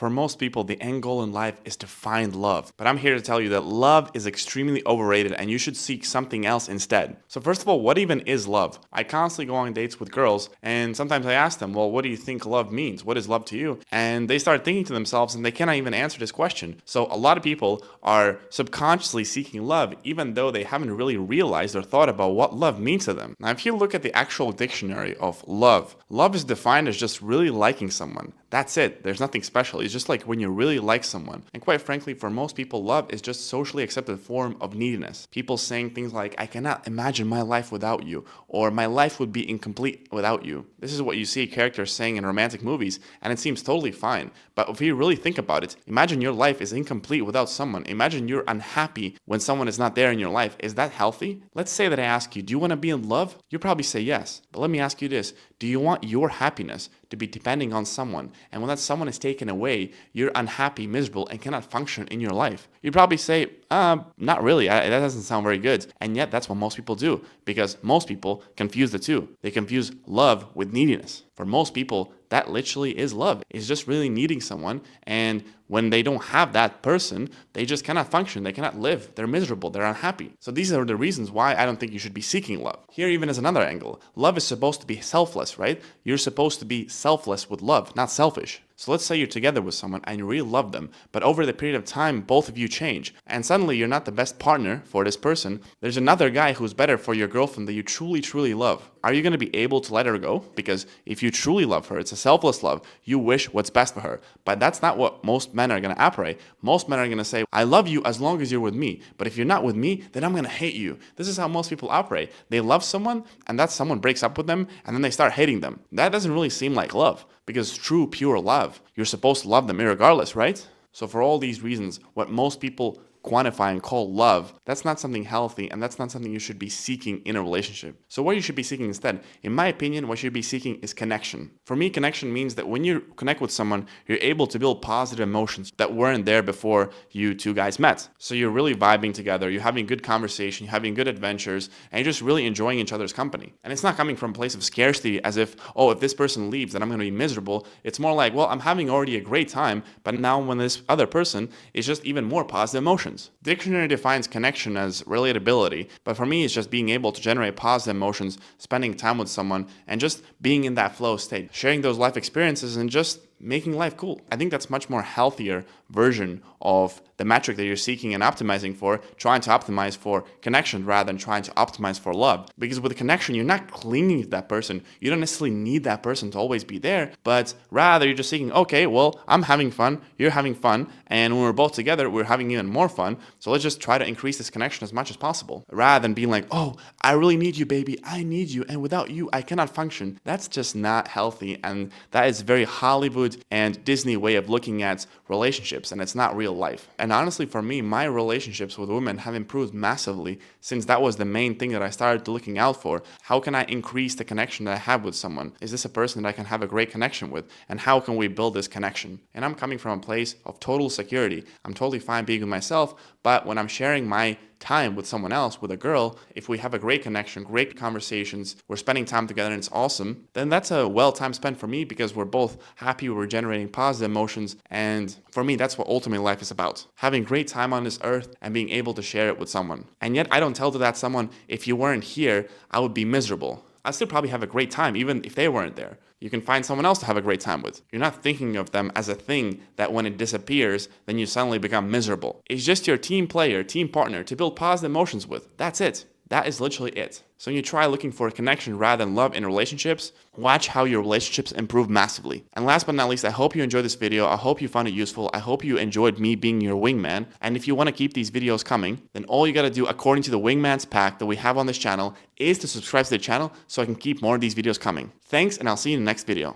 For most people, the end goal in life is to find love. But I'm here to tell you that love is extremely overrated and you should seek something else instead. So first of all, what even is love? I constantly go on dates with girls and sometimes I ask them, well, what do you think love means? What is love to you? And they start thinking to themselves and they cannot even answer this question. So a lot of people are subconsciously seeking love even though they haven't really realized or thought about what love means to them. Now, if you look at the actual dictionary of love, love is defined as just really liking someone. That's it. There's nothing special. It's just like when you really like someone. And quite frankly, for most people, love is just socially accepted form of neediness. People saying things like, I cannot imagine my life without you, or my life would be incomplete without you. This is what you see characters saying in romantic movies, and it seems totally fine. But if you really think about it, imagine your life is incomplete without someone. Imagine you're unhappy when someone is not there in your life. Is that healthy? Let's say that I ask you, do you want to be in love? You'll probably say yes. But let me ask you this. Do you want your happiness to be depending on someone? And when that someone is taken away, you're unhappy, miserable, and cannot function in your life. You'd probably say, not really. That doesn't sound very good. And yet that's what most people do, because most people confuse the two. They confuse love with neediness. For most people, that literally is love. It's just really needing someone. And when they don't have that person, they just cannot function. They cannot live. They're miserable. They're unhappy. So these are the reasons why I don't think you should be seeking love. Here even is another angle. Love is supposed to be selfless, right? You're supposed to be selfless with love, not selfish. So let's say you're together with someone and you really love them, but over the period of time, both of you change, and suddenly you're not the best partner for this person. There's another guy who's better for your girlfriend that you truly, truly love. Are you going to be able to let her go? Because if you truly love her, it's a selfless love. You wish what's best for her. But that's not what most men are going to operate. Most men are going to say, I love you as long as you're with me. But if you're not with me, then I'm going to hate you. This is how most people operate. They love someone, and that someone breaks up with them, and then they start hating them. That doesn't really seem like love. Because true, pure love, you're supposed to love them irregardless, right? So for all these reasons, what most people quantify and call love, that's not something healthy, and that's not something you should be seeking in a relationship. So what you should be seeking instead, in my opinion, what you should be seeking is connection. For me, connection means that when you connect with someone, you're able to build positive emotions that weren't there before you two guys met. So you're really vibing together, you're having good conversation, you're having good adventures, and you're just really enjoying each other's company. And it's not coming from a place of scarcity as if, oh, if this person leaves, then I'm going to be miserable. It's more like, well, I'm having already a great time, but now when this other person is just even more positive emotions. Dictionary defines connection as relatability, but for me, it's just being able to generate positive emotions, spending time with someone, and just being in that flow state, sharing those life experiences, and just making life cool. I think that's much more healthier version of the metric that you're seeking and optimizing for, trying to optimize for connection rather than trying to optimize for love. Because with a connection, you're not clinging to that person. You don't necessarily need that person to always be there, but rather you're just seeking, okay, well, I'm having fun, you're having fun, and when we're both together, we're having even more fun. So let's just try to increase this connection as much as possible. Rather than being like, oh, I really need you, baby, I need you, and without you, I cannot function. That's just not healthy, and that is very Hollywood and Disney way of looking at relationships, and it's not real life. And honestly, for me, my relationships with women have improved massively since that was the main thing that I started looking out for. How can I increase the connection that I have with someone? Is this a person that I can have a great connection with? And how can we build this connection? And I'm coming from a place of total security. I'm totally fine being with myself, but when I'm sharing my time with someone else, with a girl, if we have a great connection, great conversations, we're spending time together and it's awesome, then that's a well time spent for me because we're both happy, we're generating positive emotions, and for me, that's what ultimately life is about. Having great time on this earth and being able to share it with someone. And yet I don't tell to that someone, if you weren't here, I would be miserable. I'd still probably have a great time even if they weren't there. You can find someone else to have a great time with. You're not thinking of them as a thing that when it disappears, then you suddenly become miserable. It's just your team player, team partner to build positive emotions with. That's it. That is literally it. So when you try looking for a connection rather than love in relationships, watch how your relationships improve massively. And last but not least, I hope you enjoyed this video. I hope you found it useful. I hope you enjoyed me being your wingman. And if you want to keep these videos coming, then all you got to do, according to the Wingman's Pack that we have on this channel, is to subscribe to the channel so I can keep more of these videos coming. Thanks, and I'll see you in the next video.